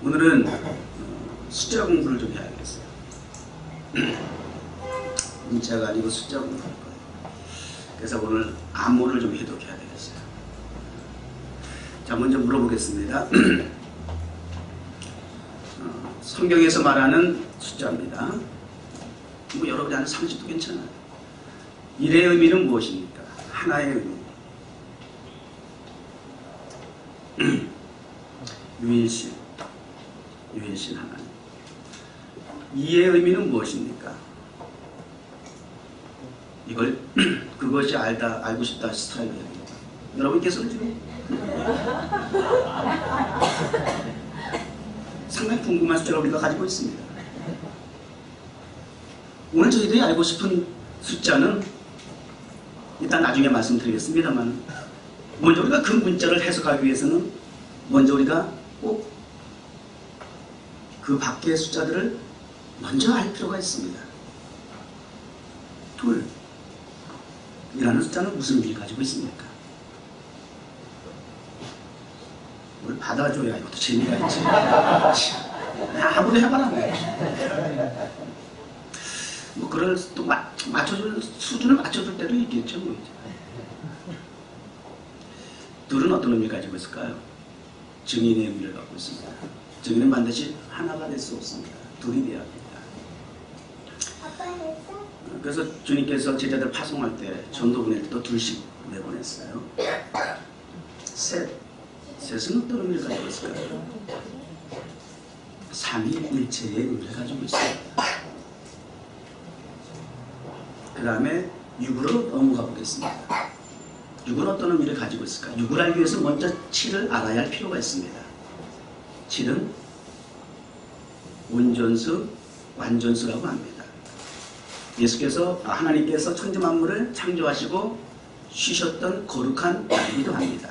오늘은 숫자 공부를 좀 해야겠어요. 문자가 아니고 숫자 공부할 거예요. 그래서 오늘 암호를 좀 해독해야 되겠어요. 자, 먼저 물어보겠습니다. 성경에서 말하는 숫자입니다. 뭐 여러분이 아는 30도 괜찮아요. 1의 의미는 무엇입니까? 하나의 의미. 유일신 하나님. 2의 의미는 무엇입니까? 이걸 그것이 알고 싶다 스타일로 해야 됩니다. 여러분께서는 지금 상당히 궁금한 숫자를 우리가 가지고 있습니다. 오늘 저희들이 알고 싶은 숫자는 일단 나중에 말씀드리겠습니다만, 먼저 우리가 그 문자를 해석하기 위해서는 먼저 우리가 꼭 그 밖의 숫자들을 먼저 알 필요가 있습니다. 둘이라는 숫자는 무슨 의미를 가지고 있습니까? 뭘 받아줘야 이것도 재미가 있지. 아무도 해봐라. 뭐 그럴 또 맞춰줄 수준을 맞춰줄 때도 있겠죠. 뭐 이제. 둘은 어떤 의미를 가지고 있을까요? 증인의 의미를 갖고 있습니다. 증인은 반드시 하나가 될 수 없습니다. 둘이 돼야 합니다. 그래서 주님께서 제자들 파송할 때 전도 보낼 때도 둘씩 내보냈어요. 셋은 어떤 의미를 가지고 있을까요? 삼위일체의 의미를 가지고 있어요. 그 다음에 6으로 넘어가 보겠습니다. 6은 어떤 의미를 가지고 있을까? 6을 알기 위해서 먼저 7을 알아야 할 필요가 있습니다. 7은 온전수, 완전수라고 합니다. 하나님께서 천지만물을 창조하시고 쉬셨던 거룩한 날이기도 합니다.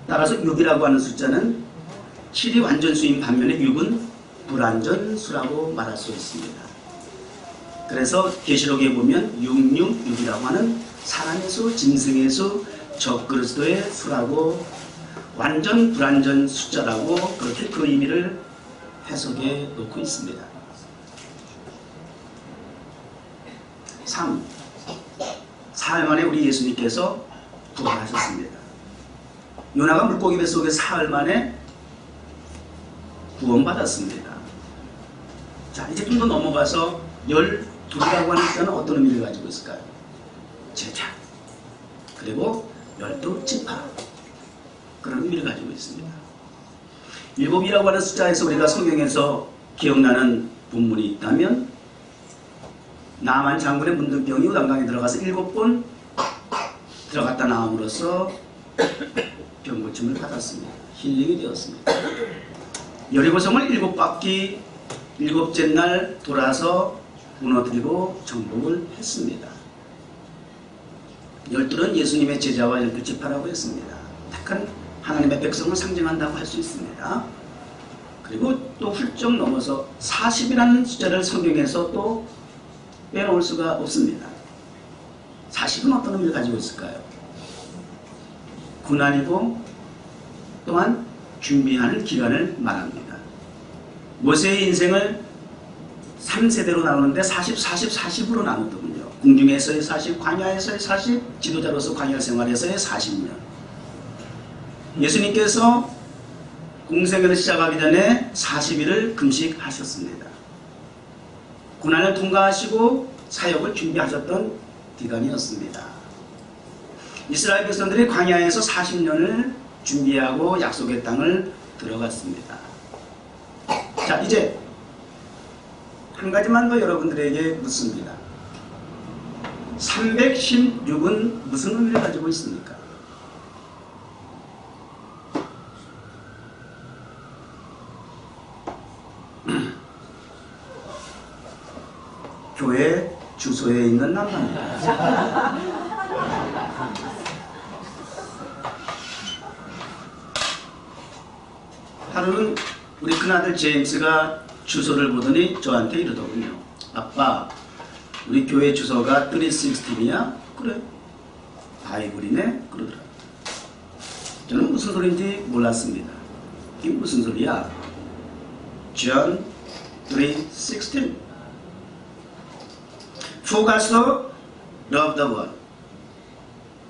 따라서 6이라고 하는 숫자는 7이 완전수인 반면에 6은 불완전수라고 말할 수 있습니다. 그래서 계시록에 보면 666이라고 하는 사람의 수, 짐승의 수, 적그리스도의 수라고 완전 불완전 숫자라고 그렇게 그 의미를 해석해 놓고 있습니다. 3. 사흘 만에 우리 예수님께서 부활하셨습니다. 요나가 물고기 뱃속에 사흘 만에 구원받았습니다. 자, 이제 좀 더 넘어가서 12라고 하는 숫자는 어떤 의미를 가지고 있을까요? 제자, 그리고 12지파, 그런 의미를 가지고 있습니다. 7이라고 하는 숫자에서 우리가 성경에서 기억나는 본문이 있다면, 나만 장군의 문둥병이 요단강에 들어가서 7번 들어갔다 나옴으로써 병 고침을 받았습니다. 힐링이 되었습니다. 여리고성을 7바퀴 7째 날 돌아서 무너뜨리고 정복을 했습니다. 12는 예수님의 제자와 12지파라고 했습니다. 택한 하나님의 백성을 상징한다고 할 수 있습니다. 그리고 또 훌쩍 넘어서 40이라는 숫자를 성경에서 또 빼놓을 수가 없습니다. 40은 어떤 의미를 가지고 있을까요? 고난이고 또한 준비하는 기간을 말합니다. 모세의 인생을 3세대로 나누는데 40, 40, 40으로 나누더군요. 궁중에서의 40, 광야에서의 40, 지도자로서 광야 생활에서의 40년. 예수님께서 공생애를 시작하기 전에 40일을 금식하셨습니다. 고난을 통과하시고 사역을 준비하셨던 기간이었습니다. 이스라엘 백성들이 광야에서 40년을 준비하고 약속의 땅을 들어갔습니다. 자, 이제 한 가지만 더 여러분들에게 묻습니다. 316은 무슨 의미를 가지고 있습니까? 교회 주소에 있는 남자입니다. 하루는 우리 큰아들 제임스가 주소를 보더니 저한테 이러더군요. 아빠, 우리 교회 주소가 316이야? 그래. 바이블이네? 그러더라. 저는 무슨 소리인지 몰랐습니다. 이게 무슨 소리야? John 3:16. For God so loved the world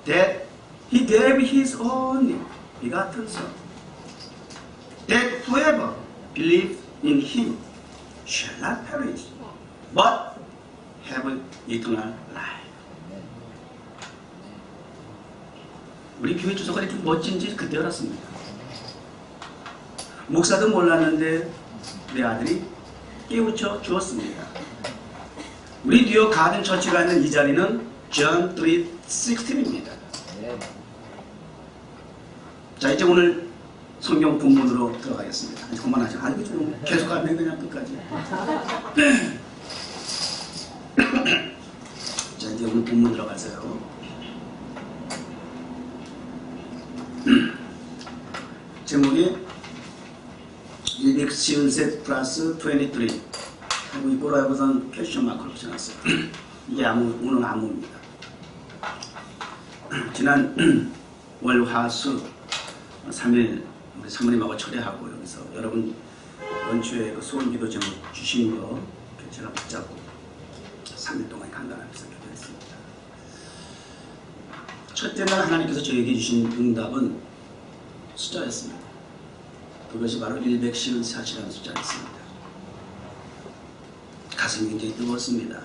that He gave His only begotten Son, that whoever believes in Him shall not perish, but have eternal life. 우리 교회 주소가 이렇게 멋진지 그때 알았습니다. 목사도 몰랐는데 내 아들이 깨우쳐 주었습니다. 우리 뉴욕 가든 처치가 있는 이 자리는 John 3:16입니다. 자, 이제 오늘 성경 본문으로 들어가겠습니다. 이제 그만하죠. 아니, 좀 계속 하면 그냥 끝까지. 자, 이제 오늘 본문 들어가세요. 제목이 153 플러스 23. 하고 이거라고선 퀘스천 마크로 붙여놨어요. 이게 오늘 암호입니다. 지난 월, 화, 수 3일 우리 사모님하고 철회하고 여기서 여러분 원초에 그 소원기도 제목 주신 거 제가 붙잡고 3일 동안 간단하면서 기도했습니다. 첫째 날 하나님께서 저에게 주신 응답은 숫자였습니다. 그것이 바로 154이라는 숫자였습니다. 가슴이 굉장히 뜨거웠습니다.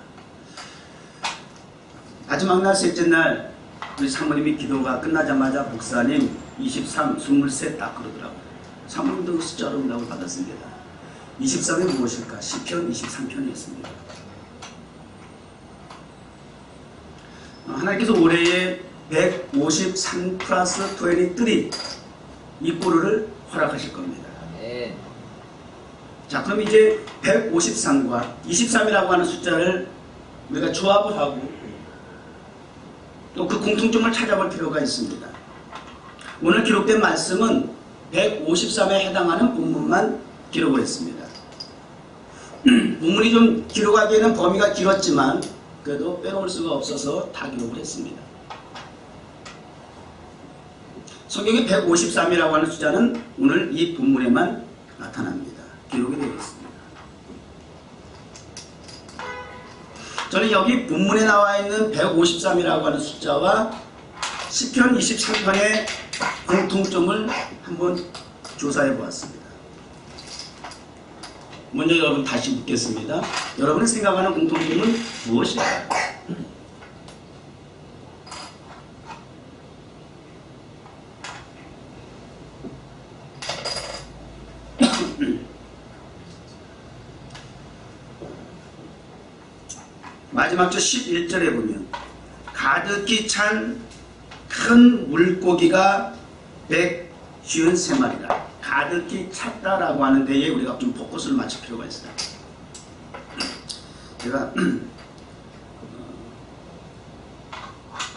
마지막 날 셋째 날 우리 사모님이 기도가 끝나자마자 목사님 23, 23 딱 그러더라고요. 사모님도 숫자로 응답을 받았습니다. 23이 무엇일까? 시편 23편이었습니다. 하나님께서 올해에 153 플러스 23 이 꼴을 허락하실 겁니다. 자, 그럼 이제 153과 23이라고 하는 숫자를 우리가 조합을 하고 또 그 공통점을 찾아볼 필요가 있습니다. 오늘 기록된 말씀은 153에 해당하는 본문만 기록을 했습니다. 본문이 좀 기록하기에는 범위가 길었지만 그래도 빼놓을 수가 없어서 다 기록을 했습니다. 성경의 153이라고 하는 숫자는 오늘 이 본문에만 나타납니다. 기록이 되어 있습니다. 저는 여기 본문에 나와 있는 153이라고 하는 숫자와 시편 23편의 공통점을 한번 조사해 보았습니다. 먼저 여러분 다시 묻겠습니다. 여러분이 생각하는 공통점은 무엇일까요? 마지막 절 11절에 보면 가득히 찬 큰 물고기가 153마리라. 가득히 찼다라고 하는 데에 우리가 좀 포커스를 맞출 필요가 있어요. 제가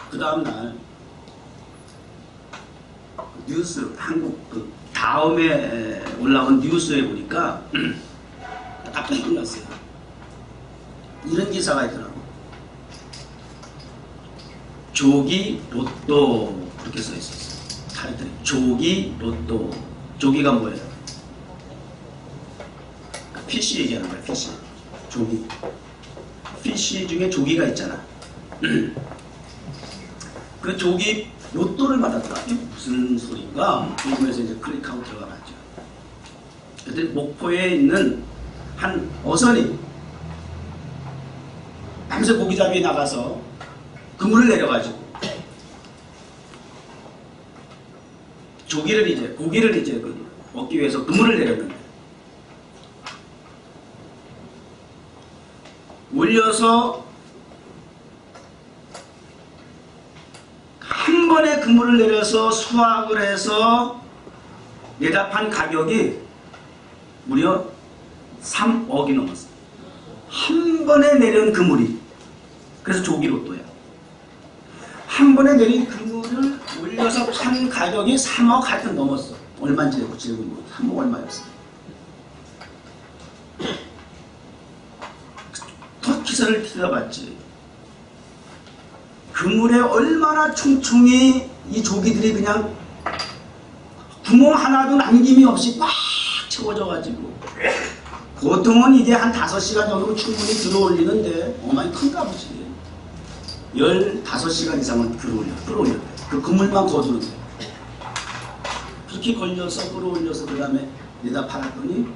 그 다음날 뉴스 한국 그 다음에 올라온 뉴스에 보니까 깜짝 놀랐어요. 이런 기사가 있더라고. 조기 로또 그렇게 써 있었어요. 타이틀이 조기 로또. 조기가 뭐예요? 피쉬 얘기하는 거야. 피쉬. 조기. 피쉬 중에 조기가 있잖아. 그 조기 로또를 받았더라. 이게 무슨 소리인가? 궁금해서 이제 클릭하고 들어가봤죠. 그때 목포에 있는 한 어선이 밤새 고기잡이에 나가서 그물을 내려가지고 고기를 이제 먹기 위해서 그물을 내렸는데 올려서 한 번에 그물을 내려서 수확을 해서 내다판 가격이 무려 3억이 넘었어요. 한 번에 내린 그물이. 그래서 조기 로또야. 한 번에 내린 그물을 올려서 판 가격이 3억 하여튼 넘었어. 얼마인지 지금 3억 얼마였어. 더 기사를 들어봤지. 그물에 얼마나 총총히 이 조기들이 그냥 구멍 하나도 남김이 없이 꽉 채워져가지고 보통은 이게 한 5시간 정도 충분히 들어올리는데 어마이 큰가 보지. 15시간 이상은 끌어올려. 그 그물만 거두는데. 그렇게 걸려서 끌어올려서 그 다음에 내다 팔았더니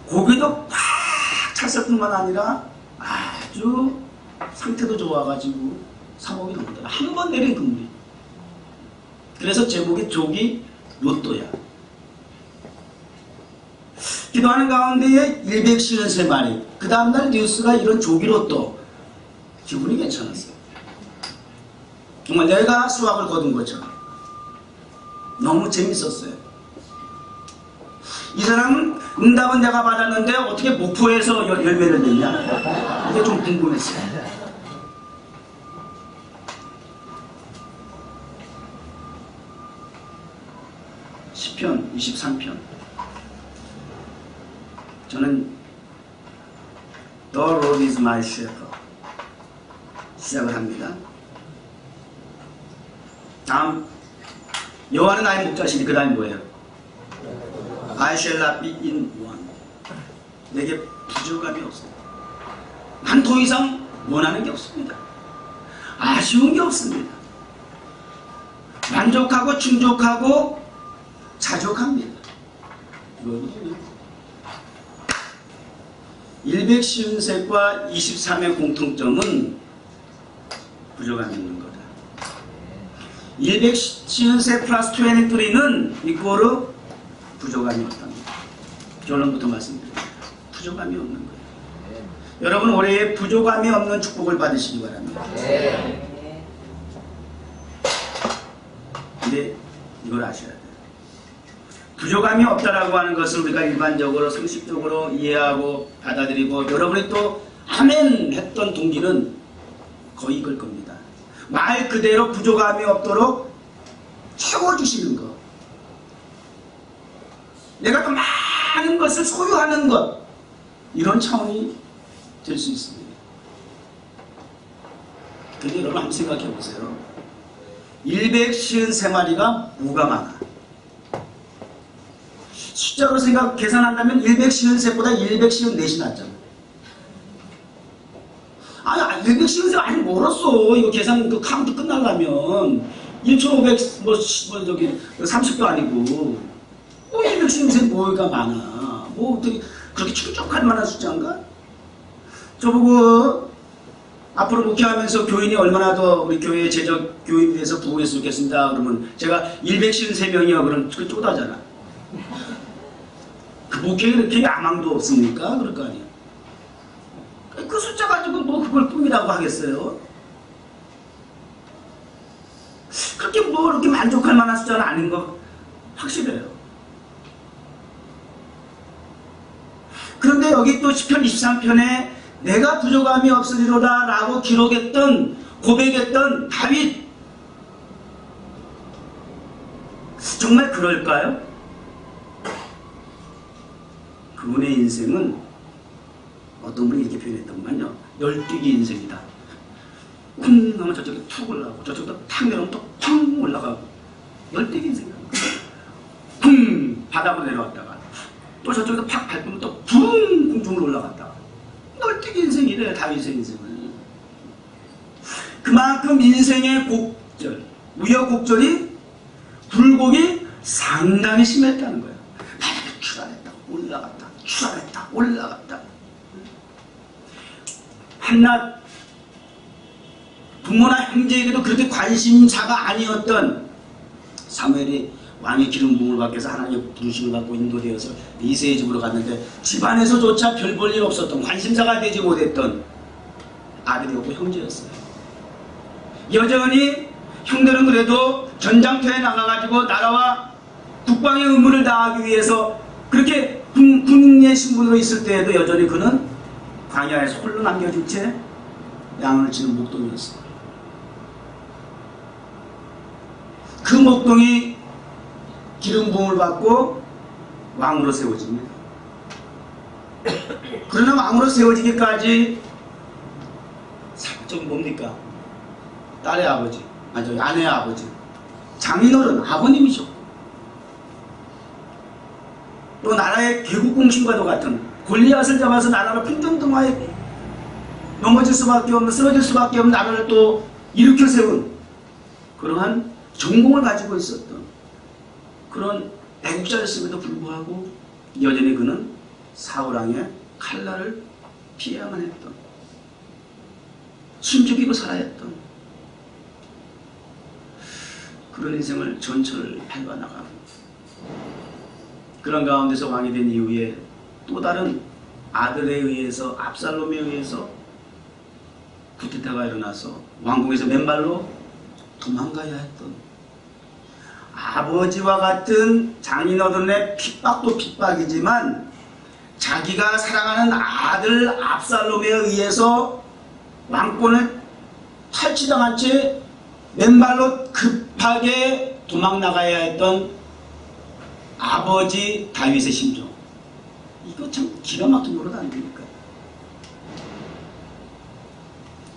고기도 팍 찼을 뿐만 아니라 아주 상태도 좋아가지고 3억이 넘더라. 한 번 내린 그물이. 그래서 제목이 조기 로또야. 기도하는 가운데에 153마리. 그 다음날 뉴스가 이런 조기 로또. 기분이 괜찮았어요. 정말 내가 수확을 거둔 것처럼. 너무 재밌었어요. 이 사람은 응답은 내가 받았는데 어떻게 목포에서 열매를 냈냐? 이게 좀 궁금했어요. 시편 23편. 저는 The Lord is my shepherd 시작을 합니다. 다음 여호와는 나의 목자시니 그 다음에 뭐예요? I shall not be in want. 내게 부족함이 없습니다. 난 더 이상 원하는 게 없습니다. 아쉬운 게 없습니다. 만족하고 충족하고 자족합니다. 이거거든요. 153과 23의 공통점은 부족함이 있는 거다. 153 플러스 23는 이코르 부족함이 없답니다. 결론부터 말씀드립니다. 부족함이 없는 거예요. 여러분 올해에 부족함이 없는 축복을 받으시기 바랍니다. 근데 이걸 아셔야 돼요. 부족함이 없다라고 하는 것을 우리가 일반적으로 상식적으로 이해하고 받아들이고 여러분이 또 아멘 했던 동기는 거의 이걸 겁니다. 말 그대로 부족함이 없도록 채워주시는 것. 내가 더 많은 것을 소유하는 것. 이런 차원이 될 수 있습니다. 근데 여러분 한번 생각해 보세요. 153마리가 뭐가 많아? 숫자로 계산한다면 153보다 154이 낫잖아. 아니 153 아직 멀었어. 이거 계산 그 카운트 끝나려면 1500 저기 30도 아니고 153 뭐가 많아. 뭐 어떻게 그렇게 충족할 만한 숫자인가? 저보고 앞으로 목회하면서 교인이 얼마나 더 우리 교회의 제적 교인에 대해서 부흥했으면 좋겠습니다. 그러면 제가 153명이요. 그럼 그 쪼다잖아. 그 목회에 그렇게 야망도 없습니까? 그럴 거 아니에요. 그 숫자 가지고 뭐 그걸 꿈이라고 하겠어요? 그렇게 뭐 그렇게 만족할 만한 숫자는 아닌 거 확실해요. 그런데 여기 또 시편 23편에 내가 부족함이 없으리로다 라고 기록했던 고백했던 다윗 정말 그럴까요? 그분의 인생은 어떤 분이 이렇게 표현했더만요. 널뛰기 인생이다. 쿵 하면 저쪽에 툭 올라가고 저쪽에 탁 내려오면 또 쿵 올라가고 널뛰기 인생이다. 쿵 바닥으로 내려왔다가 또 저쪽에서 팍 밟으면 또 붕 공중으로 올라갔다가 널뛰기 인생이래. 다윗의 인생은 그만큼 인생의 곡절 우여곡절이 굴곡이 상당히 심했다는 거예요. 바닥에 출하했다 올라갔다 출하했다 올라갔다. 한낱 부모나 형제에게도 그렇게 관심사가 아니었던 사무엘이 왕의 기름 부음을 받기 위해서 하나님의 부르심을 받고 인도되어서 이새의 집으로 갔는데 집안에서조차 별 볼 일 없었던 관심사가 되지 못했던 아들이었고 형제였어요. 여전히 형들은 그래도 전장터에 나가가지고 나라와 국방의 의무를 다하기 위해서 그렇게 군인의 신분으로 있을 때에도 여전히 그는 광야에서 홀로 남겨진 채 양을 치는 목동이었어요. 그 목동이 기름 부음을 받고 왕으로 세워집니다. 그러나 왕으로 세워지기까지 좀 뭡니까? 딸의 아버지, 아내의 아버지, 장인어른 아버님이셨고 또 나라의 개국공신과도 같은 골리앗을 잡아서 나라를 풍정등화에 넘어질 수밖에 없는, 쓰러질 수밖에 없는 나라를 또 일으켜 세운 그러한 전공을 가지고 있었던 그런 애국자였음에도 불구하고 여전히 그는 사울왕의 칼날을 피해야만 했던, 숨죽이고 살아야 했던 그런 인생을 전철을 밟아나가고, 그런 가운데서 왕이 된 이후에 또 다른 아들에 의해서, 압살롬에 의해서 쿠데타가 일어나서 왕궁에서 맨발로 도망가야 했던, 아버지와 같은 장인어른의 핍박도 핍박이지만 자기가 사랑하는 아들 압살롬에 의해서 왕권을 탈취당한 채 맨발로 급하게 도망나가야 했던 아버지 다윗의 심정, 이거 참 기가 막힌 노릇 아닙니까?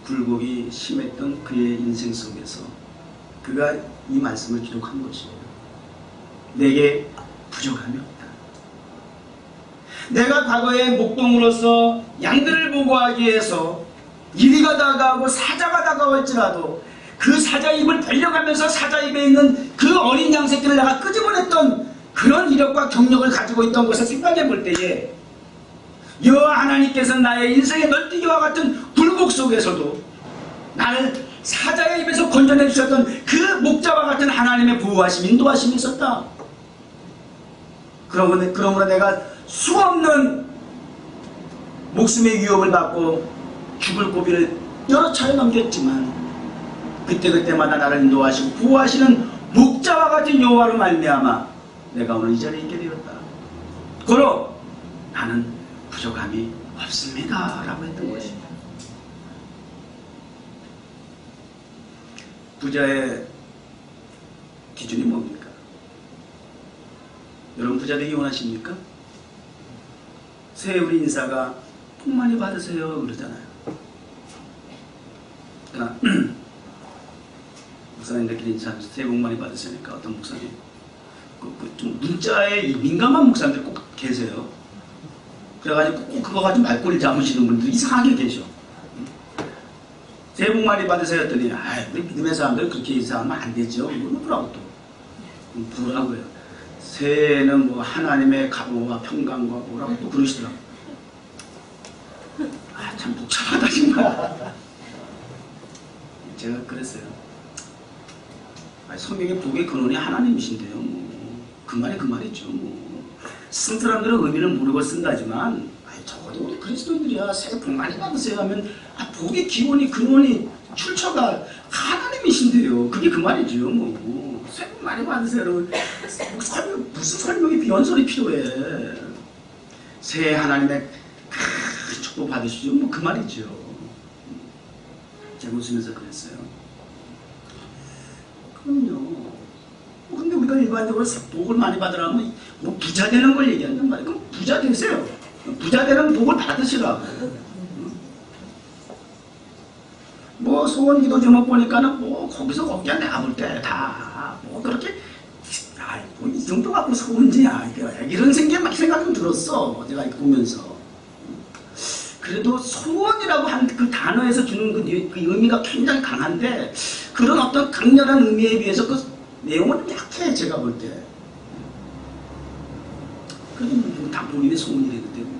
굴곡이 심했던 그의 인생 속에서 그가 이 말씀을 기록한 것이에요. 내게 부족함이 없다. 내가 과거에 목동으로서 양들을 보고하기 위해서 이리가 다가오고 사자가 다가올지라도 그 사자 입을 벌려가면서 사자 입에 있는 그 어린 양새끼를 내가 끄집어냈던 그런 이력과 경력을 가지고 있던 것을 생각해 볼 때에 여호와 하나님께서는 나의 인생의 널뛰기와 같은 굴곡 속에서도 나를 사자의 입에서 건져내 주셨던 그 목자와 같은 하나님의 보호하심, 인도하심이 있었다. 그러므로 내가 수없는 목숨의 위협을 받고 죽을 고비를 여러 차례 넘겼지만 그때그때마다 나를 인도하시고 보호하시는 목자와 같은 여호와로 말미암아 내가 오늘 이 자리에 있게 되었다. 고로 나는 부족함이 없습니다 라고 했던 것입니다. 부자의 기준이 뭡니까? 여러분 부자 되기 원하십니까? 새해 우리 인사가 복 많이 받으세요 그러잖아요. 그러니까 목사님들끼리 인사하면서 새해 복 많이 받으시니까 어떤 목사님 좀 문자에 민감한 목사님들 꼭 계세요. 그래가지고 꼭 그거 가지고 말꼬리 잡으시는 분들 이상하게 계셔. 새해 복 많이 받으세요 했더니 우리 믿음의 사람들 그렇게 인사하면 안 되죠. 뭐라고 또 뭐라고요. 새해는 뭐 하나님의 가보와 평강과 뭐라고 또 그러시더라고. 참 복잡하다 정말. 제가 그랬어요. 성경의 복의 근원이 하나님이신데요. 그 말이 그 말이죠. 쓴 사람들은 의미를 모르고 쓴다지만 적어도 우리 그리스도인들이야 새해 복 많이 받으세요 하면 복의 기원이 근원이 출처가 하나님이신데요. 그게 그 말이죠. 새해 복 많이 받으세요. 무슨 설명이 비연설이 필요해. 새해 하나님의 큰 축복 받으시죠. 그 말이죠. 제가 웃으면서 그랬어요. 그럼요. 근데 우리가 일반적으로 복을 많이 받으라면 뭐 부자 되는 걸 얘기한단 말이에요. 그럼 부자 되세요. 부자 되는 복을 받으시라고. 뭐 소원 기도 제목 보니까는 뭐 거기서 거기야 내가 볼 때 다 뭐 그렇게 뭐 이 정도 갖고 소원지야 이런 생각이 들었어. 내가 보면서. 그래도 소원이라고 한 그 단어에서 주는 그 의미가 굉장히 강한데 그런 어떤 강렬한 의미에 비해서 그 내용은 약해 제가 볼 때. 그래도 다 본인의 소원이 되기 때문에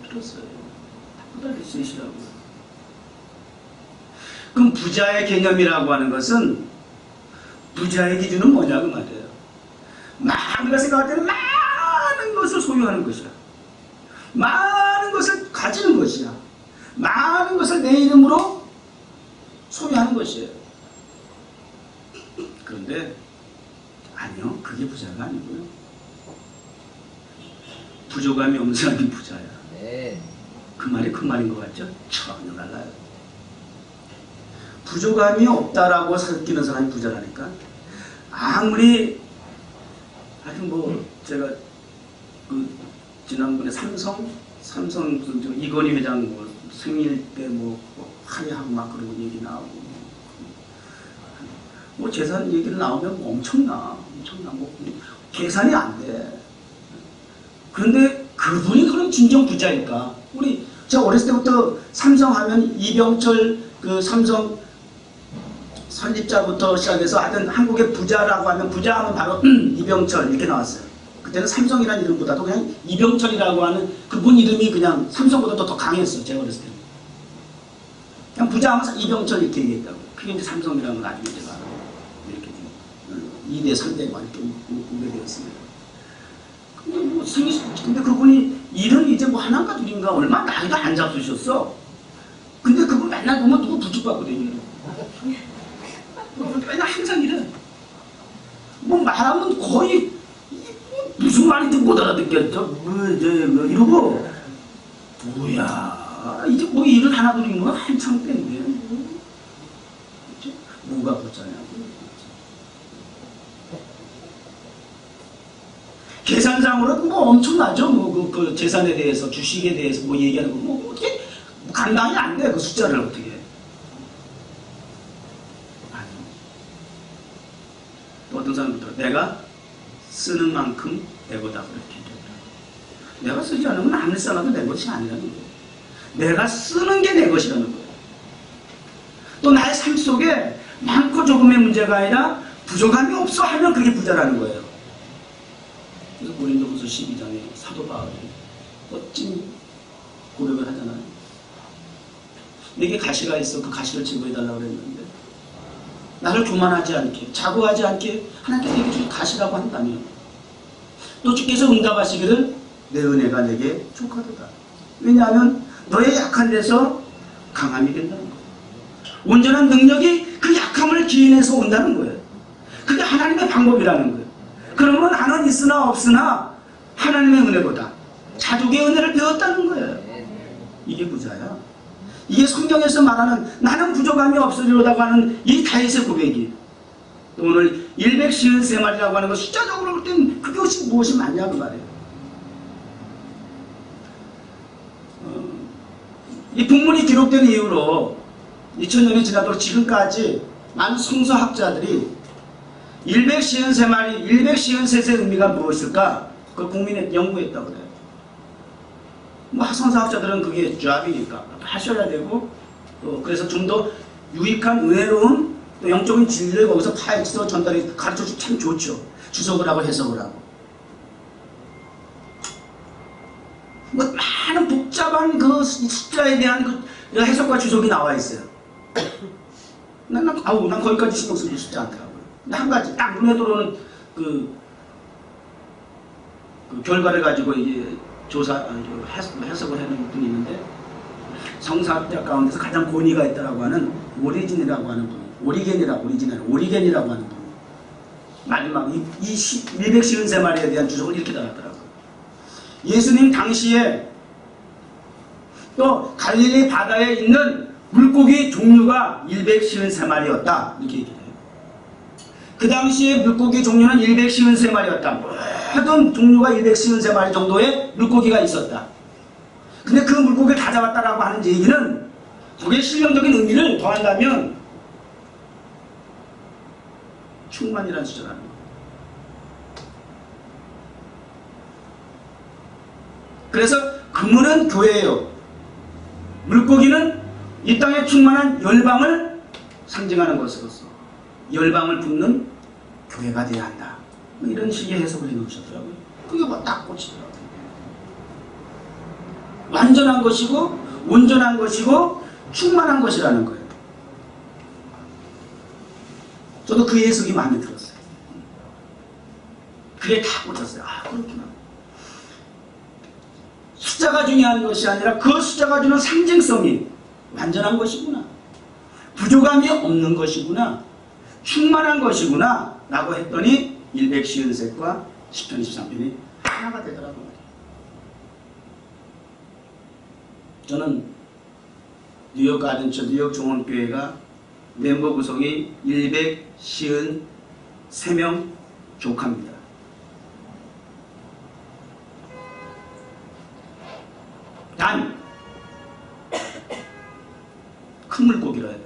필요했어요. 다 받아들이시라고. 그럼 부자의 개념이라고 하는 것은 부자의 기준은 뭐냐고 말이에요. 우리가 생각할 때는 많은 것을 소유하는 것이야. 많은 것을 가지는 것이야. 많은 것을 내 이름으로 소유하는 것이에요. 그런데 아니요, 그게 부자가 아니고요. 부족함이 없는 사람이 부자야. 네. 그 말이 그 말인 것 같죠? 전혀 달라요. 부족함이 없다라고 느끼는 사람이 부자라니까. 아무리 하여튼 뭐 제가 그 지난번에 삼성 무슨 이건희 회장 뭐 생일 때 뭐 화해하고 막 그런 얘기 나오고 뭐 재산 얘기를 나오면 뭐 엄청나 뭐 계산이 안 돼. 그런데 그 그분이 그럼 진정 부자일까? 제가 어렸을 때부터 삼성 하면 이병철 그 삼성 설립자부터 시작해서 하여튼 한국의 부자라고 하면 부자 하면 바로 이병철 이렇게 나왔어요. 그때는 삼성이라는 이름보다도 그냥 이병철이라고 하는 그분 이름이 그냥 삼성보다 더 강했어요. 제가 어렸을 때는. 그냥 부자 하면 이병철 이렇게 얘기했다고. 그게 이제 삼성이라는 걸 나중에 제가 이렇게 2대, 3대 막 이렇게 오게 되었습니다. 근데 그분이 일은 이제 뭐 하나인가 둘인가 얼마 나이도 안 잡수셨어. 근데 그분 맨날 보면 누구 부축받거든요. 맨날 항상 이래. 뭐 말하면 거의 무슨 말인지 못 알아듣겠죠. 뭐 이러고 뭐야 이제 뭐 일을 하나 둘인 건 한참 때인데 뭐가 붙잖아요. 계산상으로는 뭐 엄청나죠. 그 재산에 대해서 주식에 대해서 뭐 얘기하는 거 뭐 어떻게 감당이 안 돼. 그 숫자를 어떻게. 또 어떤 사람부터 내가 쓰는 만큼 내 거다 그렇게 얘기하더라고요. 내가 쓰지 않으면 아무리 써놔도 내 것이 아니라는 거예요. 내가 쓰는 게 내 것이라는 거예요. 또 나의 삶 속에 많고 조금의 문제가 아니라 부족함이 없어 하면 그게 부자라는 거예요. 그래서 고린도후서 12장에 사도 바울이 멋진 고백을 하잖아요. 내게 가시가 있어 그 가시를 제거해달라고 그랬는데 나를 교만하지 않게 자고하지 않게 하나님께 내게 주신 가시라고 한다면 또 주께서 응답하시기를 내 은혜가 내게 족하도다. 왜냐하면 너의 약한 데서 강함이 된다는 거예요. 온전한 능력이 그 약함을 기인해서 온다는 거예요. 그게 하나님의 방법이라는 거예요. 그러면 나는 있으나 없으나 하나님의 은혜보다 자족의 은혜를 배웠다는 거예요. 이게 부자야. 이게 성경에서 말하는 나는 부족함이 없으리로다고 하는 이 다윗의 고백이 또 오늘 153마리라고 하는 거 숫자적으로 볼 때는 그것이 무엇이 맞냐 그 말이에요. 이 본문이 기록된 이후로 2000년이 지나도록 지금까지 많은 성서학자들이 153마리, 153셋의 의미가 무엇일까? 그걸 국민에 연구했다고 그래요. 뭐 성서학자들은 그게 잡이니까 하셔야 되고 또 그래서 좀 더 유익한 은혜로운 또 영적인 진리를 거기서 파헤쳐서 전달해 가르쳐주면 참 좋죠. 주석을 하고 해석을 하고 뭐 많은 복잡한 그 숫자에 대한 그 해석과 주석이 나와 있어요. 난 거기까지 신경 쓰고 싶지 않더라고요. 근데 한 가지 딱 눈에 들어오는 그 결과를 가지고 이제 해석을 하는 분이 있는데 성사학자 가운데서 가장 권위가 있다라고 하는 오리겐이라고 하는 분이 마지막 이 153마리에 대한 주석을 이렇게 달았더라고요. 예수님 당시에 또 갈릴리 바다에 있는 물고기 종류가 153마리였다 이렇게 얘기해요. 그 당시에 물고기 종류는 153마리였다. 모든 종류가 153마리 정도의 물고기가 있었다. 근데 그 물고기를 다 잡았다라고 하는 얘기는 거기에 실용적인 의미를 더한다면 충만이라는 숫자라는 거예요. 그래서 그물은 교회예요. 물고기는 이 땅에 충만한 열방을 상징하는 것으로서 열방을 붓는 교회가 되어야 한다. 뭐 이런 식의 해석을 해놓으셨더라고요. 그게 뭐 딱 꽂히더라고요. 완전한 것이고 온전한 것이고 충만한 것이라는 거예요. 저도 그 해석이 마음에 들었어요. 그게 다 꽂혔어요. 아 그렇구나. 숫자가 중요한 것이 아니라 그 숫자가 주는 상징성이 완전한 것이구나. 부족함이 없는 것이구나. 충만한 것이구나 라고 했더니 153과 10편 23편이 하나가 되더라고요. 저는 뉴욕 가든처 뉴욕 종원교회가 멤버 구성이 153명 족합니다. 단 큰 물고기라 해야 돼.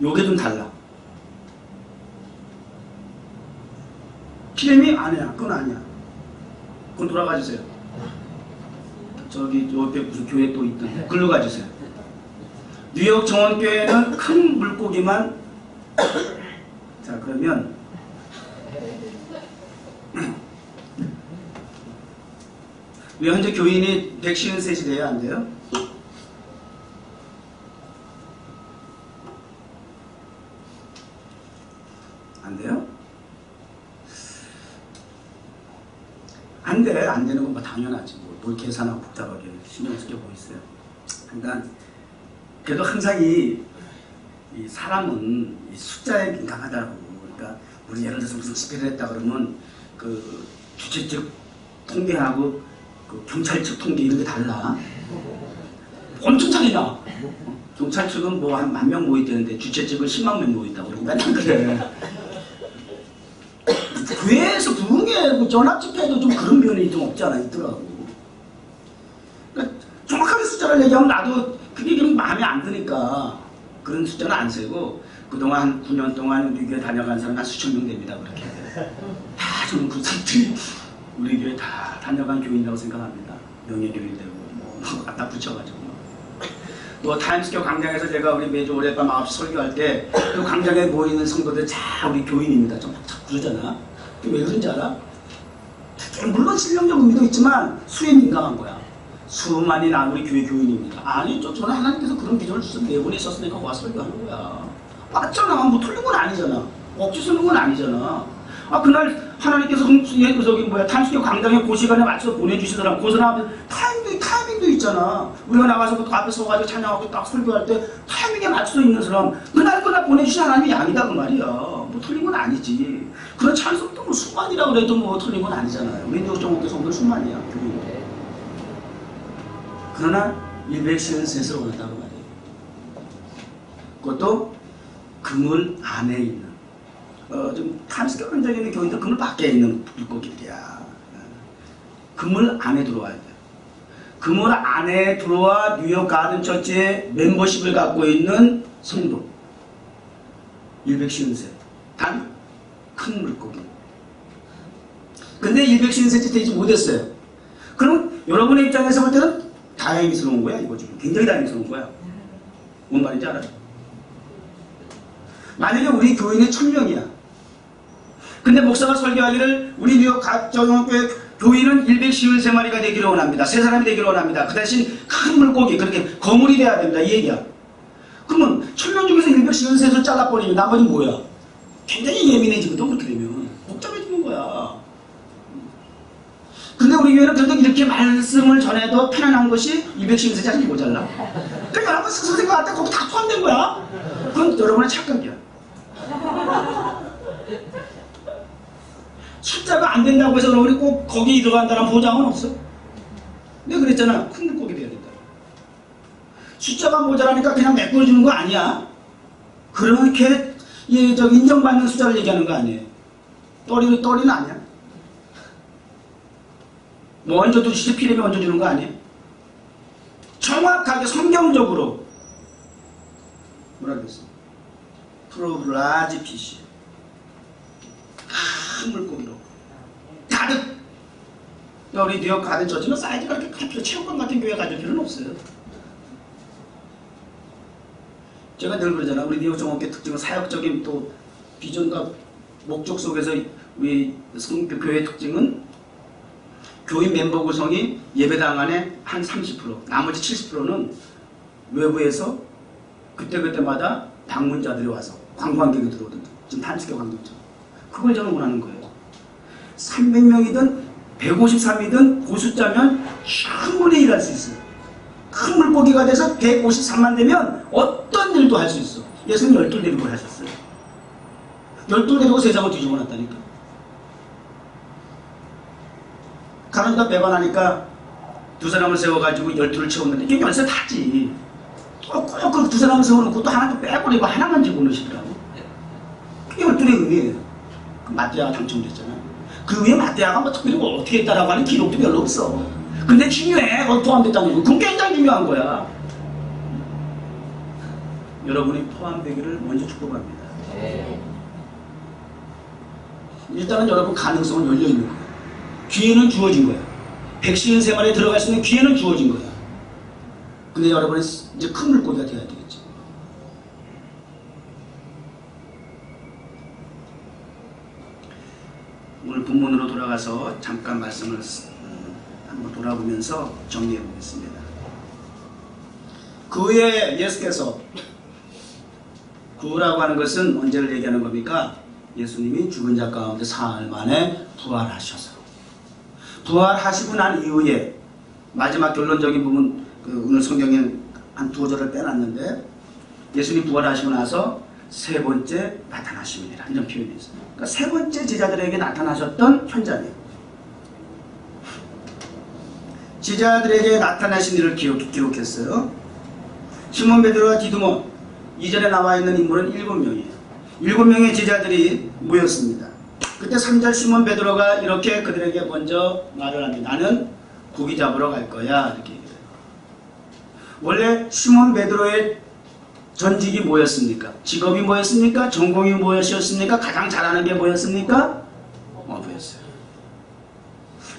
요게 좀 달라. 피렘이 아니야. 그건 아니야. 그럼 돌아가 주세요. 저기 옆에 무슨 교회 또 있던데 글로 가주세요. 뉴욕 정원교회는 큰 물고기만. 자, 그러면 왜 현재 교인이 153이 돼야 안 돼요? 안 돼요? 안 돼. 안 되는 건 뭐 당연하지. 뭘 계산하고 복잡하게 신경 쓰게 뭐 있어요. 그러니까 그래도 항상 이 사람은 이 숫자에 민감하다고. 그러니까 우리 예를 들어서 무슨 집회를 했다 그러면 그 주최 측 통계하고 그 경찰 측 통계 이런 게 달라. 엄청 차이나. 경찰 측은 뭐 한 10,000명 모이대는데 주최 측은 10만 명 모인다고 그러고 맨날 그래. 교회에서 부흥회 뭐 전합 집회도 좀 그런 면이 좀 없지 않아 있더라고. 그러니까 정확하게 숫자를 얘기하면 나도 그게 좀 마음에 안 드니까 그런 숫자는 안 세고 그동안 한 9년 동안 우리 교회 다녀간 사람 한 수천 명 됩니다. 그렇게 다 저는 그 사람들이 우리 교회 다 다녀간 교인이라고 생각합니다. 명예교인 되고 뭐 갖다 붙여가지고 또 타임스퀘어 광장에서 제가 우리 매주 오랫밤 9시 설교할 때 그 광장에 모이는 성도들 다 우리 교인입니다. 좀 그러잖아. 왜 그런지 알아? 물론 실력적 의미도 있지만 수에 민감한 거야. 수만이 나 우리 교회 교인입니다. 아니 저는 하나님께서 그런 비전을 주셔서 네 분이 있었으니까 와서 설교하는 거야. 맞잖아. 뭐 틀린 건 아니잖아. 억지 쓰는 건 아니잖아. 아 그날 하나님께서 저기 뭐야 타임스퀘어 광장에 그 시간에 맞춰서 보내주시더라고. 그 사람 타이밍도 있잖아. 우리가 나가서 그 앞에 서가지고 찬양하고 딱 설교할 때 타이밍에 맞춰서 있는 사람 그날 보내주신 하나님이 아니다 그 말이야. 뭐 틀린 건 아니지. 그런 찬송도 뭐 수만이라고 그래도 뭐 틀린 건 아니잖아요. 우리 뉴욕정원교 성도 수만이야 교인인데. 그러나 153셋으로 온다고 말이에요. 그것도 그물 안에 있는 좀 타임스퀘어 광장에 있는 교인들 그물 밖에 있는 물고기들이야. 그물 안에 들어와야 돼. 그물 안에 들어와 뉴욕 가든 처치의 멤버십을 갖고 있는 성도 153셋. 단 큰 물고기. 근데 153셋이 되지 못했어요. 그럼 여러분의 입장에서 볼 때는 다행스러운 거야 이거 지금. 굉장히 다행스러운 거야. 뭔 말인지 알아요? 만약에 우리 교인이 1000명이야. 근데 목사가 설교하기를 우리 뉴욕 정원교회 교인은 153마리가 되기를 원합니다. 3사람이 되기를 원합니다. 그 대신 큰 물고기 그렇게 거물이 돼야 된다 이 얘기야. 그러면 1000명 중에서 153을 잘라버리면 나머지는 뭐야? 굉장히 예민해지거든. 그렇게 되면 복잡해지는 거야. 근데 우리 교회는 그래도 이렇게 말씀을 전해도 편안한 것이 253짜리 모자라. 그러니까 여러분 스스로 생각할 때 거기 다 포함된 거야. 그건 여러분의 착각이야. 숫자가 안 된다고 해서 여러분이 꼭 거기 들어간다는 보장은 없어. 내가 그랬잖아. 큰 물고기 돼야 된다. 숫자가 모자라니까 그냥 메꿔주는 거 아니야. 그렇게 인정받는 숫자를 얘기하는 거 아니에요. 떨이는 아니야. 먼저 주시지 필요면 먼저 주는 거 아니에요. 정확하게 성경적으로 뭐라 그랬어? 프로브라지 피시 큰 물고기로 가득. 우리 뉴욕 가든 처치는 사이즈가 이렇게 갈 필요, 체육관 같은 교회 가질 필요는 없어요. 제가 늘 그러잖아. 우리 뉴욕 정원교회 특징은 사역적인 또 비전과 목적 속에서 우리 교회의 특징은 교인 멤버 구성이 예배당 안에 한 30%, 나머지 70%는 외부에서 그때그때마다 방문자들이 와서 관광객이 들어오든 지금 타임스퀘어 광장처럼 그걸 저는 원하는 거예요. 300명이든 153이든 그 숫자면 충분히 일할 수 있어요. 큰 물고기가 돼서 153만 되면 어떤 일도 할 수 있어. 예수님 12대륙을 하셨어요. 12대륙을 세상을 뒤집어 놨다니까. 가나니까 매반하니까 두 사람을 세워가지고 12를 채웠는데 이게 열쇠 다지. 꼭 그 두 사람을 세워놓고 또 하나 또 빼버리고 하나만 집어넣으시더라고. 그게 12의 의미예요. 그 마띠아가 당첨됐잖아. 그 위에 마띠아가 뭐 특별히 뭐 어떻게 했다라고 하는 기록도 별로 없어. 근데 중요해. 포함됐다는 거. 그건 굉장히 중요한 거야. 여러분이 포함되기를 먼저 축복합니다. 일단은 여러분 가능성은 열려있는 거예요. 기회는 주어진 거야. 백신 생활에 들어갈 수 있는 기회는 주어진 거야. 근데 여러분은 이제 큰 물고기가 돼야 되겠지. 오늘 본문으로 돌아가서 잠깐 말씀을 한번 돌아보면서 정리해 보겠습니다. 그 후에 예수께서, 구라고 하는 것은 언제를 얘기하는 겁니까? 예수님이 죽은 자 가운데 사흘 만에 부활하셔서, 부활하시고 난 이후에 마지막 결론적인 부분, 오늘 성경에 한 두어 절을 빼놨는데, 예수님 부활하시고 나서 세 번째 나타나심이라 이런 표현이 있어요. 그러니까 세 번째 제자들에게 나타나셨던 현장이에요. 제자들에게 나타나신 일을 기록했어요. 시몬 베드로와 디두몬, 이전에 나와 있는 인물은 7명이에요. 7명의 제자들이 모였습니다. 그때 3절 시몬 베드로가 이렇게 그들에게 먼저 말을 합니다. 나는 고기 잡으러 갈 거야. 이렇게 얘기해요. 원래 시몬 베드로의 전직이 뭐였습니까? 직업이 뭐였습니까? 전공이 무엇이었습니까? 가장 잘하는 게 뭐였습니까? 어부였어요.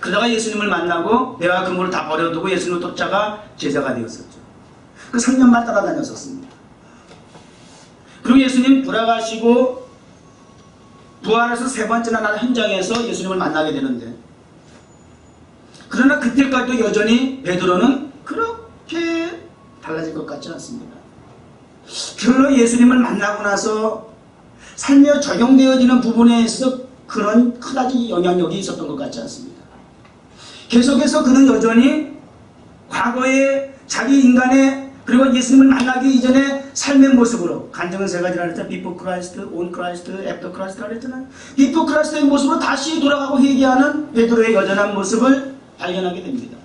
그러다가 예수님을 만나고 배와 그물을 다 버려두고 예수님을 쫓아가 제자가 되었었죠. 그 3년만 따라다녔었습니다. 그리고 예수님 돌아가시고 부활해서 세 번째나 날 현장에서 예수님을 만나게 되는데, 그러나 그때까지도 여전히 베드로는 그렇게 달라질 것 같지 않습니다. 별로 예수님을 만나고 나서 삶에 적용되어지는 부분에 있어서 그런 크다지 영향력이 있었던 것 같지 않습니다. 계속해서 그는 여전히 과거에 자기 인간의, 그리고 예수님을 만나기 이전에 삶의 모습으로, 간증은 세 가지라 그랬잖아요. Before Christ, On Christ, After Christ라 그랬잖아요. Before Christ의 모습으로 다시 돌아가고 회개하는 베드로의 여전한 모습을 발견하게 됩니다.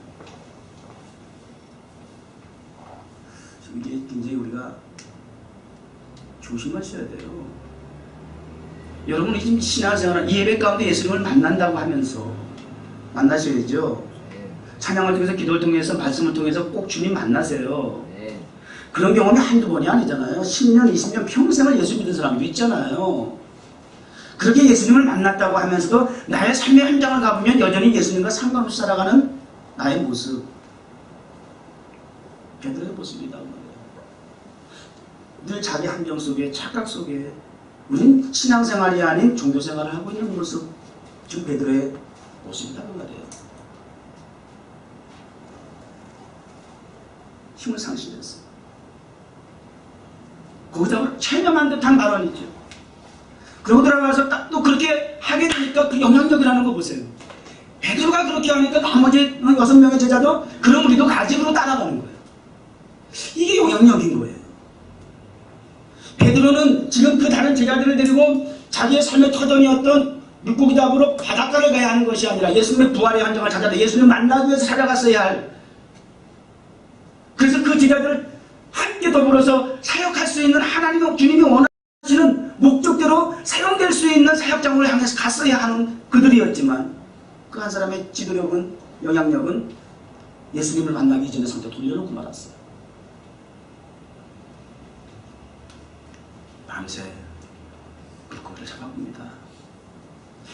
이게 굉장히 우리가 조심하셔야 돼요. 여러분이 지금 신앙생활, 예배 가운데 예수님을 만난다고 하면서 만나셔야죠. 찬양을 통해서, 기도를 통해서, 말씀을 통해서 꼭 주님 만나세요. 그런 경험이 한두 번이 아니잖아요. 10년, 20년, 평생을 예수 믿은 사람도 있잖아요. 그렇게 예수님을 만났다고 하면서도 나의 삶의 현장을 가보면 여전히 예수님과 상관없이 살아가는 나의 모습, 베드로의 모습이다. 늘 자기 함정 속에, 착각 속에 우린 신앙생활이 아닌 종교생활을 하고 있는 모습, 지금 베드로의 모습이라는 말이에요. 힘을 상실했어요. 거기다가 체념한 듯한 발언이죠. 그러고 들어가서 딱 또 그렇게 하게 되니까 그 영향력이라는 거 보세요. 베드로가 그렇게 하니까 나머지 6명의 제자도 그럼 우리도 가직으로 따라가는 거예요. 이게 영향력인 거예요. 베드로는 지금 그 다른 제자들을 데리고 자기의 삶의 터전이었던 물고기 잡으러 바닷가를 가야 하는 것이 아니라 예수님의 부활의 현장을 찾아서 예수님을 만나기 위해서 살아갔어야 할, 그래서 그 제자들을 함께 더불어서 사역할 수 있는 하나님의 주님이 원하시는 목적대로 사용될 수 있는 사역장을 향해서 갔어야 하는 그들이었지만, 그 한 사람의 지도력은, 영향력은 예수님을 만나기 이전에 상태 돌려놓고 말았어요. 밤새 물고기를 잡아봅니다.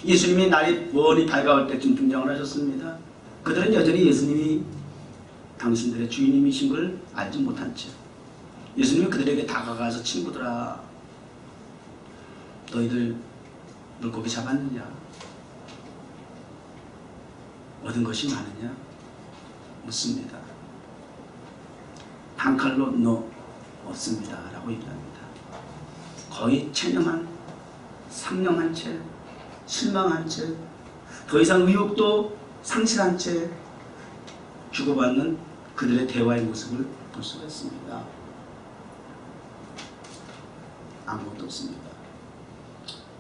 예수님이 날이 멀리 밝아올 때쯤 등장을 하셨습니다. 그들은 여전히 예수님이 당신들의 주인님이신 걸 알지 못한 채 예수님이 그들에게 다가가서, 친구들아, 너희들 물고기 잡았느냐? 얻은 것이 많으냐? 묻습니다. 한 칼로 너 없습니다 라고 얘기합니다. 거의 체념한, 상념한 채, 실망한 채, 더 이상 의욕도 상실한 채 주고받는 그들의 대화의 모습을 볼 수가 있습니다. 아무것도 없습니다.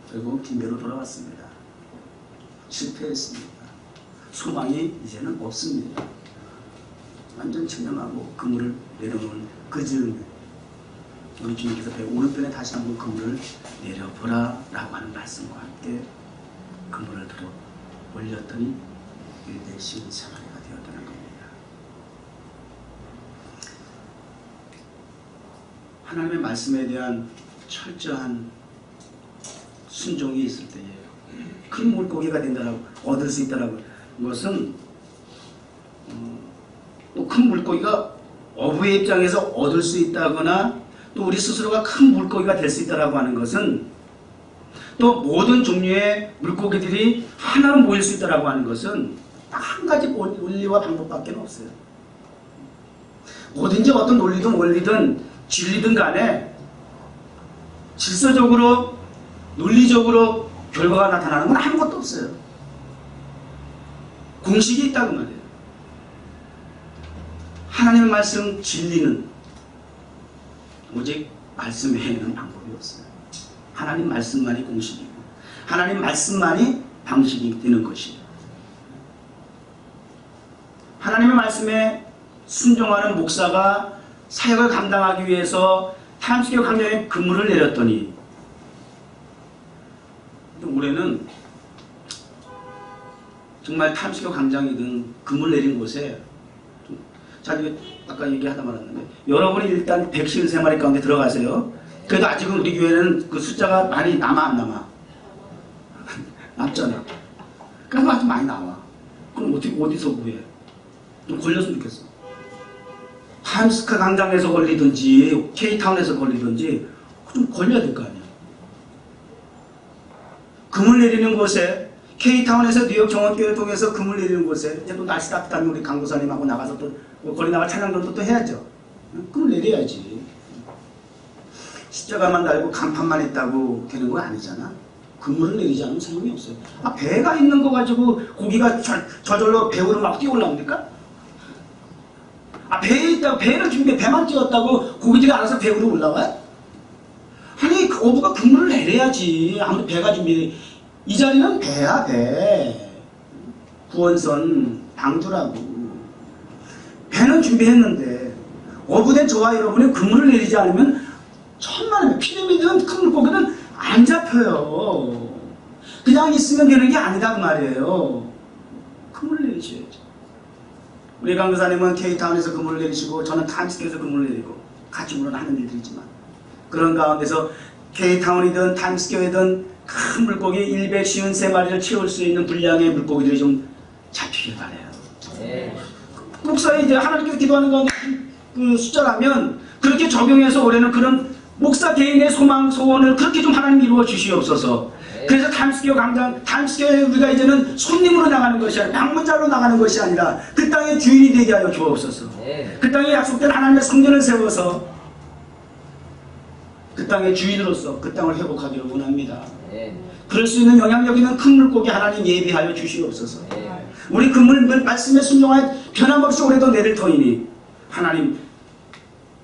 결국 빈배로 돌아왔습니다. 실패했습니다. 소망이 이제는 없습니다. 완전 체념하고 그물을 내려놓은 그 즈음에 우리 주님께서 배 오른편에 다시 한번 그물을 내려보라 라고 하는 말씀과 함께 그물을 들어 올렸더니 대신 사마리가 되었다는 겁니다. 하나님의 말씀에 대한 철저한 순종이 있을 때에 큰 물고기가 된다라고, 얻을 수 있다라고, 것은 또 큰 물고기가 어부의 입장에서 얻을 수 있다거나 또 우리 스스로가 큰 물고기가 될 수 있다라고 하는 것은 또 모든 종류의 물고기들이 하나로 모일 수 있다라고 하는 것은 딱 한 가지 원리와 방법밖에 없어요. 뭐든지 어떤 논리든 원리든 진리든 간에 질서적으로 논리적으로 결과가 나타나는 건 아무것도 없어요. 공식이 있다고 말이에요. 하나님의 말씀 진리는 오직 말씀 외에는 방법이 없어요. 하나님 말씀만이 공식이고 하나님 말씀만이 방식이 되는 것이에요. 하나님의 말씀에 순종하는 목사가 사역을 감당하기 위해서 타임스퀘어 광장에 근무를 내렸더니 올해는 정말 타임스퀘어 광장이든 근무를 내린 곳에 자, 아까 얘기하다 말았는데 여러분이 일단 153마리 가운데 들어가세요. 그래도 아직은 우리 교회는 그 숫자가 많이 남아 안 남아? 남잖아. 그래서 아주 많이 나와. 그럼 어디서 구해? 좀 걸렸으면 좋겠어. 타임스퀘어 광장에서 걸리든지 K타운에서 걸리든지 좀 걸려야 될 거 아니야. 금을 내리는 곳에 K타운에서 뉴욕 정원교회를 통해서 금을 내리는 곳에 이제 또 날씨 따뜻하면 우리 강도사님하고 나가서 또 거리 나갈 찬양들도 또 해야죠. 금을 내려야지. 십자가만 달고 간판만 있다고 되는 거 아니잖아. 그물을 내리지 않으면 소용이 없어요. 아, 배가 있는 거 가지고 고기가 저절로 배우로 막 뛰어올라옵니까? 아, 배에 있다고 배를 준비해 배만 띄웠다고 고기들이 알아서 배우로 올라와요? 아니 그 어부가 그물을 내려야지. 아무리 배가 준비해. 이 자리는 배야 배. 구원선 방주라고. 배는 준비했는데 어부된 저와 여러분이 그물을 내리지 않으면 천만에 피라미드는 큰 물고기는 안 잡혀요. 그냥 있으면 되는 게 아니다 그 말이에요. 그물을 내리셔야죠. 우리 강도사님은 K타운에서 그물을 내리시고 저는 타임스퀘어에서 그물을 내리고 같이 물론 하는 일들이지만 그런 가운데서 K타운이든 타임스퀘어이든 큰 물고기 153마리를 채울 수 있는 분량의 물고기들이 좀 잡히길 바래요. 네. 목사에 이제 하나님께서 기도하는 가운데 그 숫자라면 그렇게 적용해서 올해는 그런 목사 개인의 소망, 소원을 그렇게 좀 하나님 이루어 주시옵소서. 네. 그래서 타임스퀘어 광장, 타임스퀘어에 우리가 이제는 손님으로 나가는 것이 아니라 방문자로 나가는 것이 아니라 그 땅의 주인이 되게 하여 주옵소서. 네. 그 땅에 약속된 하나님의 성전을 세워서 그 땅의 주인으로서 그 땅을 회복하기를 원합니다. 네. 그럴 수 있는 영향력 있는 큰 물고기 하나님 예비하여 주시옵소서. 네. 우리 그 말씀에 순종하여 변함없이 올해도 내릴 터이니 하나님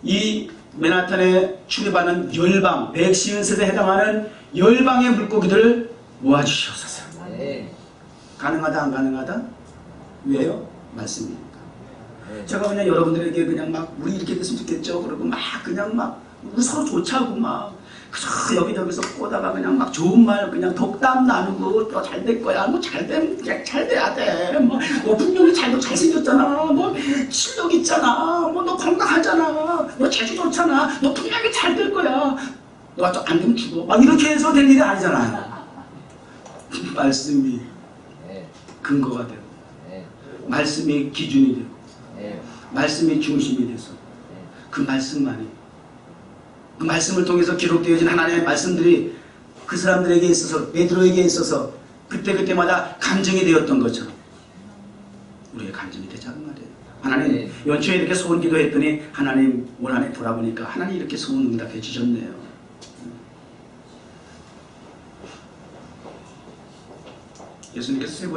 이 맨하탄에 출입하는 열방 153세대에 해당하는 열방의 물고기들을 모아주시옵소서. 네. 가능하다 안 가능하다? 왜요? 말씀이니까. 네. 제가 그냥 여러분들에게 그냥 막 우리 이렇게 됐으면 좋겠죠 그러고 막 그냥 막 우리 서로 좋자고 막 그저 여기저기서 꼬다가 그냥 막 좋은 말 그냥 덕담 나누고 또 잘 될 거야 뭐 잘 돼야 돼 뭐 너 분명히 잘생겼잖아 뭐 실력 있잖아 뭐 너 건강하잖아 너 재주 좋잖아 너 분명히 잘 될 거야 너 안 되면 죽어 막 이렇게 해서 될 일이 아니잖아요. 말씀이 근거가 되고 말씀이 기준이 되고 말씀이 중심이 돼서 그 말씀만이 그 말씀을 통해서 기록되어진 하나님의 말씀들이 그 사람들에게 있어서 베드로에게 있어서 그때마다 감정이 되었던 것처럼 우리의 감정이 되자는 말이에요. 하나님 연초에 이렇게 소원 기도했더니 하나님 올 한해 돌아보니까 하나님 이렇게 소원 응답해 주셨네요. 예수님께서 세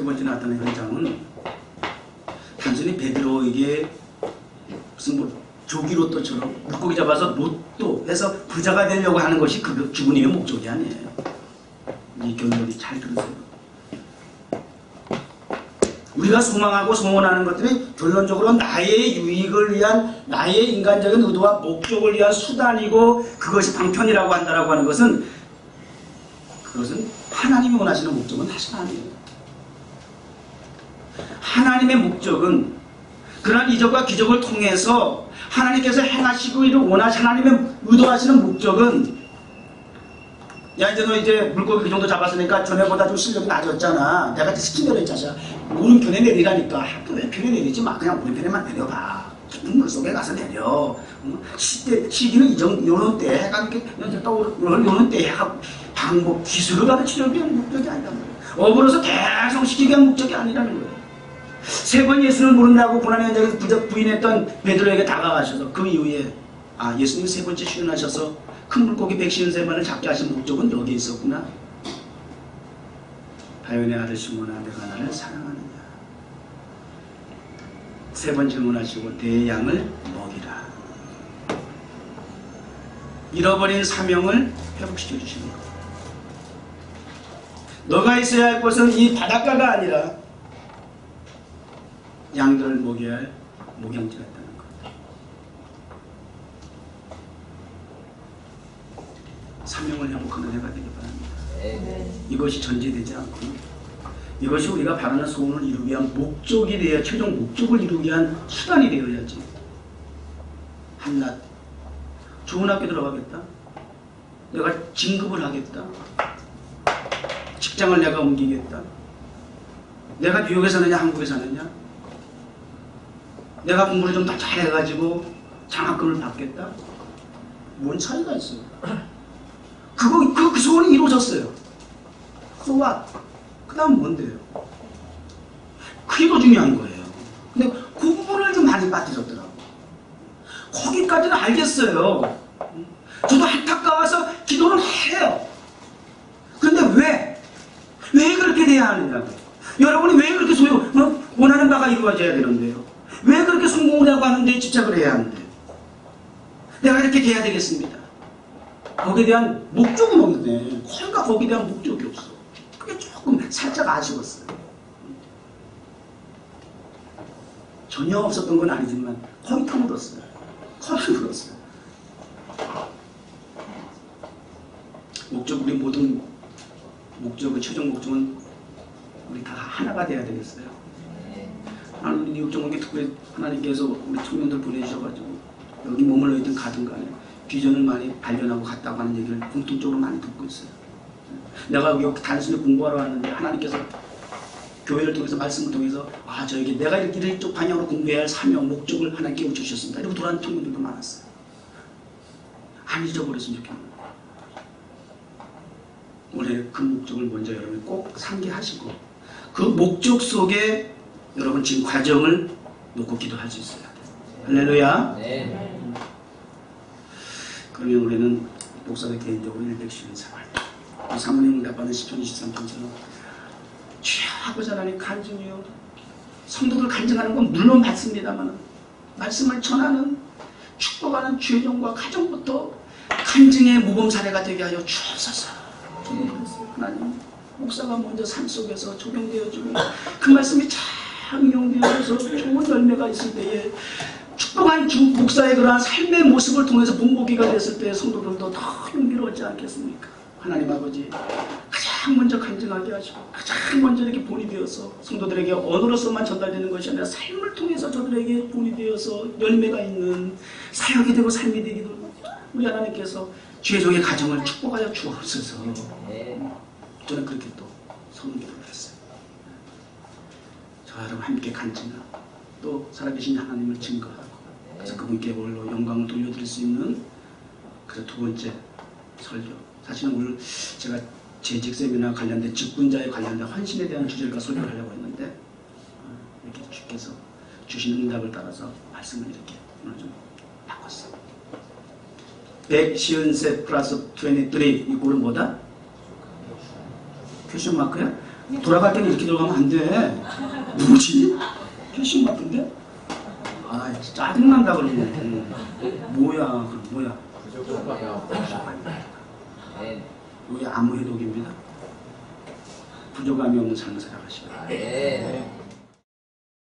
번째 나타난 현장은 단순히 베드로에게 무슨 뭐 조기 로또처럼 물고기 잡아서 로또 해서 부자가 되려고 하는 것이 그 주부님의 목적이 아니에요. 이 결론이 잘 들으세요. 우리가 소망하고 소원하는 것들이 결론적으로 나의 유익을 위한 나의 인간적인 의도와 목적을 위한 수단이고 그것이 방편이라고 한다라고 하는 것은 그것은 하나님이 원하시는 목적은 다시 아니에요. 하나님의 목적은 그러한 이적과 기적을 통해서 하나님께서 행하시고 이를 원하시는 하나님의 의도하시는 목적은 야 이제 너 이제 물고기 그 정도 잡았으니까 전에보다 좀 실력이 낮았잖아. 내가 시킨 대로 했잖아. 오른편에 내리라니까. 왼편에 내리지 마. 그냥 오른편에만 내려봐. 깊은 물속에 가서 내려. 시기는 요런 때 해가 이렇게 요런 때 해가 방법 기술을 가르치려는 게 목적이 아니란 말이야. 업으로서 대성시키기 위한 목적이 아니라는 거예요. 세 번 예수를 모른다고 고난의 현장에서 부인했던 베드로에게 다가가셔서 그 이후에 예수님이 세 번째 시연하셔서 큰 물고기 153마리를 잡게 하신 목적은 여기에 있었구나. 바요의 아들 시몬아 내가 나를 사랑하느냐. 세 번 질문하시고 내 양을 먹이라. 잃어버린 사명을 회복시켜 주시는 것. 너가 있어야 할 곳은 이 바닷가가 아니라 양들을 먹여야 할 목양지가 있다는 것. 사명을 회복하는 해가 되기 바랍니다. 이것이 전제되지 않고 이것이 우리가 바라는 소원을 이루기 위한 목적이 되어야, 최종 목적을 이루기 위한 수단이 되어야지. 한낱 좋은 학교 들어가겠다. 내가 진급을 하겠다. 직장을 내가 옮기겠다. 내가 뉴욕에 사느냐 한국에 사느냐. 내가 공부를 좀 더 잘해가지고 장학금을 받겠다. 뭔 차이가 있어요. 그 소원이 이루어졌어요. So what? 그 다음 뭔데요? 그게 더 중요한 거예요. 근데 그 부분을 좀 많이 빠뜨렸더라고. 거기까지는 알겠어요. 저도 안타까워서 기도를 해요. 그런데 왜 그렇게 돼야 하느냐고. 여러분이 왜 그렇게 원하는 바가 이루어져야 되는데요. 왜 그렇게 성공하려고 하는데 집착을 해야 하는데요. 내가 이렇게 돼야 되겠습니다. 거기에 대한 목적은 없는데 거기에 대한 목적이 없어. 그게 조금 살짝 아쉬웠어요. 전혀 없었던 건 아니지만 거의 다 묻었어요. 거의 묻었어요. 우리 모든 목적은, 최종 목적은 우리 다 하나가 돼야 되겠어요. 하나님 뉴욕 정국에 특별히 하나님께서 우리 청년들 보내주셔가지고 여기 머물러 있든 가든 간에 비전을 많이 발견하고 갔다고 하는 얘기를 공통적으로 많이 듣고 있어요. 내가 여기 단순히 공부하러 왔는데 하나님께서 교회를 통해서 말씀을 통해서 저에게 내가 이쪽 방향으로 공부해야 할 사명, 목적을 하나님께 주셨습니다. 이러고 돌아가는 청년들도 많았어요. 안 잊어버렸으면 좋겠네요. 올해 그 목적을 먼저 여러분이 꼭 상기하시고 그 목적 속에 여러분 지금 과정을 놓고 기도할 수 있어야 돼요. 할렐루야. 네. 그러면 우리는 목사들 개인적으로 154말 사모님 응답받은 시편 23편처럼 주여 하고자 하나님 간증이요. 성도들 간증하는 건 물론 맞습니다만 말씀을 전하는 축복하는 주의 종과 가정부터 간증의 모범 사례가 되게 하여 주옵소서. 하나님 목사가 먼저 산속에서 적용되어지고 그 말씀이 착용되어져서 좋은 열매가 있을 때에 축복한 목사의 그러한 삶의 모습을 통해서 본보기가 됐을 때 성도들도 더 용기로웠지 않겠습니까? 하나님 아버지 가장 먼저 간증하게 하시고 가장 먼저 이렇게 본이 되어서 성도들에게 언어로서만 전달되는 것이 아니라 삶을 통해서 저들에게 본이 되어서 열매가 있는 사역이 되고 삶이 되기도 우리 하나님께서 주의 종의 가정을 축복하여 주옵소서. 저는 그렇게 또 성기도를 했어요. 저와 여러분 함께 간증하고 또 살아계신 하나님을 증거하고 그래서 그분께 홀로 영광을 돌려드릴 수 있는 그래서 두 번째 설교. 사실은 오늘 제가 재직 세미나 관련된 직분자에 관련된 헌신에 대한 주제를 설교를 하려고 했는데 이렇게 주께서 주신 응답을 따라서 말씀을 이렇게 오늘 좀 바꿨어요. 153 플러스 23 이거는 뭐다? 퀘션 마크야? 돌아갈 때는 이렇게 들어가면 안 돼. 뭐지? 퀘션 마크인데? 짜증난다 그러고. 뭐야, 그럼 뭐야? 이게 아무 해독입니다. 부족함이 없는 삶을 살아가시고.